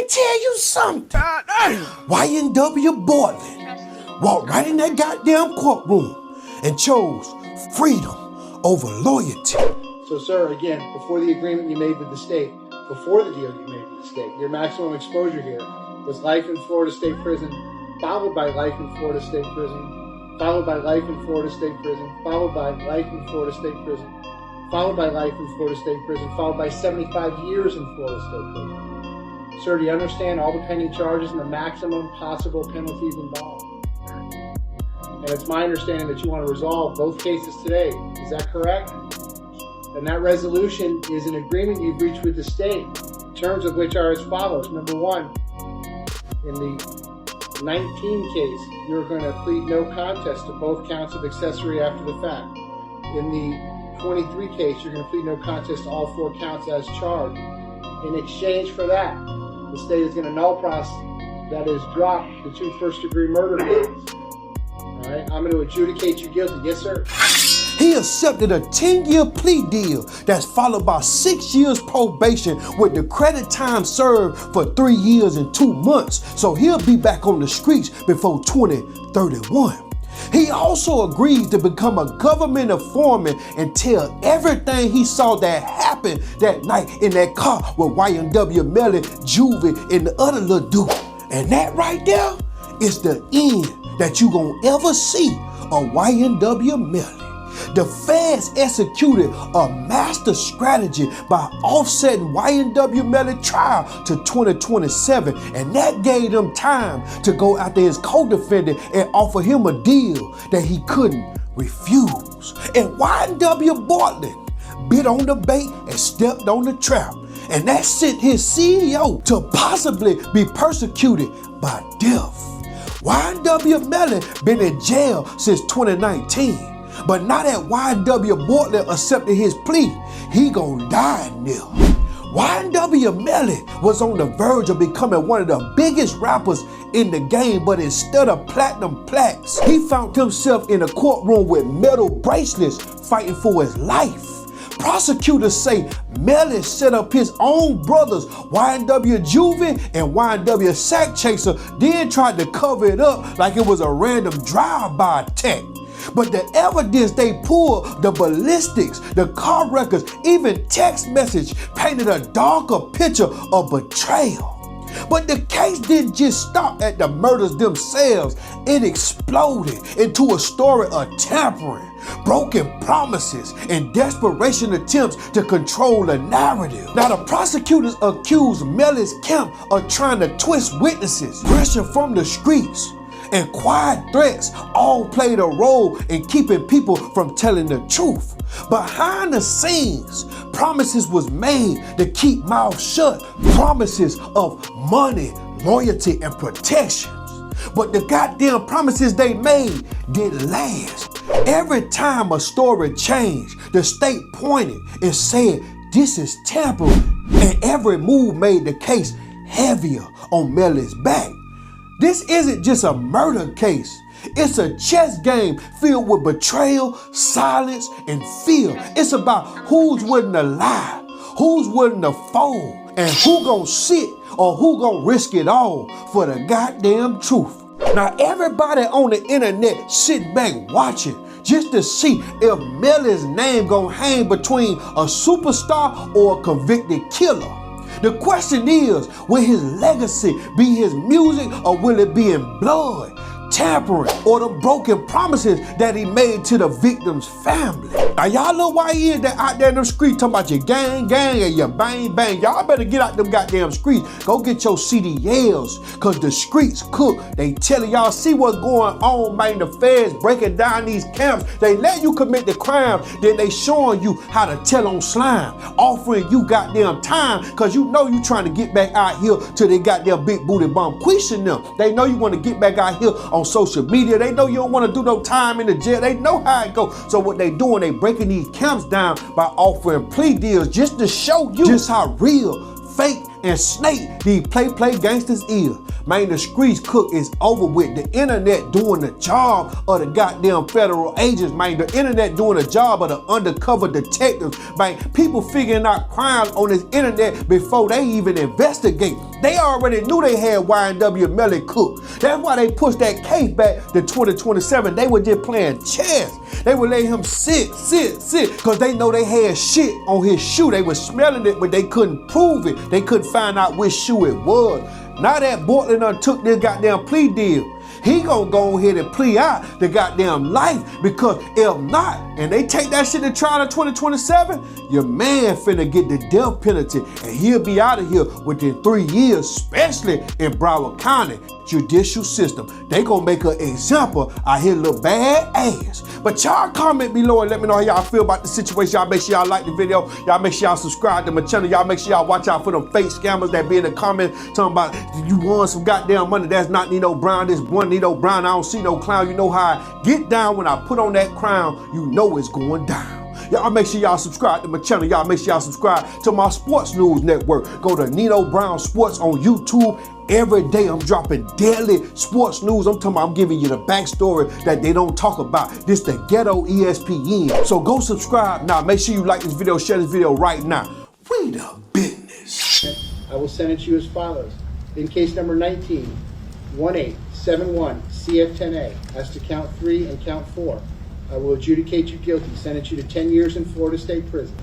me tell you something. YNW Bortlen walked right in that goddamn courtroom and chose freedom over loyalty. So, sir, again, before the agreement you made with the state, before the deal you made with the state, your maximum exposure here was life in Florida State Prison, followed by life in Florida State Prison, followed by life in Florida State Prison, followed by life in Florida State Prison, followed by life in Florida State Prison, followed by 75 years in Florida State Prison. Sir, do you understand all the pending charges and the maximum possible penalties involved? And it's my understanding that you want to resolve both cases today. Is that correct? And that resolution is an agreement you've reached with the state, terms of which are as follows. Number one, in the 19 case, you're going to plead no contest to both counts of accessory after the fact. In the 23 case, you're going to plead no contest to all 4 counts as charged. In exchange for that, the state is going to null process, that is, drop the 2 first-degree murder cases. All right, I'm going to adjudicate you guilty. Yes, sir. He accepted a 10-year plea deal that's followed by 6 years probation with the credit time served for 3 years and 2 months. So he'll be back on the streets before 2031. He also agreed to become a government informant and tell everything he saw that happened that night in that car with YNW Melly, Juvie, and the other little dude. And that right there is the end that you gonna ever see of YNW Melly. The feds executed a master strategy by offsetting YNW Melly trial to 2027, and that gave them time to go after his co-defendant and offer him a deal that he couldn't refuse. And YNW Bortlen bit on the bait and stepped on the trap, and that sent his CEO to possibly be persecuted by death. YNW Melly been in jail since 2019. But now that YNW Bortlen accepted his plea, he gonna die now. YNW Melly was on the verge of becoming one of the biggest rappers in the game, but instead of platinum plaques, he found himself in a courtroom with metal bracelets fighting for his life. Prosecutors say Melly set up his own brothers, YNW Juvie and YNW Sack Chaser, then tried to cover it up like it was a random drive-by attack. But the evidence they pulled, the ballistics, the car records, even text message painted a darker picture of betrayal. But the case didn't just stop at the murders themselves. It exploded into a story of tampering, broken promises, and desperation attempts to control the narrative. Now the prosecutors accused Melly's camp of trying to twist witnesses, pressure from the streets, and quiet threats all played a role in keeping people from telling the truth. Behind the scenes, promises was made to keep mouths shut, promises of money, loyalty, and protections. But the goddamn promises they made didn't last. Every time a story changed, the state pointed and said, "This is tampering," and every move made the case heavier on Melly's back. This isn't just a murder case. It's a chess game filled with betrayal, silence, and fear. It's about who's willing to lie, who's willing to fold, and who gonna sit or who gonna risk it all for the goddamn truth. Now everybody on the internet sitting back watching just to see if Melly's name gonna hang between a superstar or a convicted killer. The question is, will his legacy be his music or will it be in blood, tampering, or the broken promises that he made to the victim's family? Now y'all little YNs that out there in them streets talking about your gang and your bang bang, y'all better get out them goddamn streets. Go get your CDLs, cause the streets cook. They telling y'all, see what's going on, man. The feds breaking down these camps. They let you commit the crime, then they showing you how to tell on slime, offering you goddamn time, cause you know you trying to get back out here to they goddamn big booty bum Quisha them. They know you want to get back out here on social media. They know you don't want to do no time in the jail. They know how it goes. So what they doing, they breaking these camps down by offering plea deals just to show you just how real, fake, and snake these play gangsters is. Man, the streets cook is over with. The internet doing the job of the goddamn federal agents, man. The internet doing the job of the undercover detectives, man. People figuring out crimes on this internet before they even investigate. They already knew they had YNW Melly cooked. That's why they pushed that case back to 2027. They were just playing chess. They would let him sit, because they know they had shit on his shoe. They were smelling it, but they couldn't prove it. They couldn't find out which shoe it was. Now that Bortlen done took this goddamn plea deal, he gonna go ahead and plea out the goddamn life, because if not, and they take that shit to trial in 2027, your man finna get the death penalty, and he'll be out of here within 3 years, especially in Broward County judicial system. They gonna make an example out here little bad ass. But y'all comment below and let me know how y'all feel about the situation. Y'all make sure y'all like the video. Y'all make sure y'all subscribe to my channel. Y'all make sure y'all watch out for them fake scammers that be in the comments talking about you won some goddamn money. That's not Nino Brown. This one Nino Brown. I don't see no clown. You know how I get down when I put on that crown. You know it's going down. Y'all make sure y'all subscribe to my channel. Y'all make sure y'all subscribe to my sports news network. Go to Nino Brown Sports on YouTube. Every day I'm dropping daily sports news. I'm talking about, I'm giving you the backstory that they don't talk about. This the ghetto ESPN. So go subscribe now. Make sure you like this video, share this video right now. We the business. I will sentence you as follows. In case number 19-1871 CF10A, as to count 3 and count 4, I will adjudicate you guilty, sentence you to 10 years in Florida State Prison.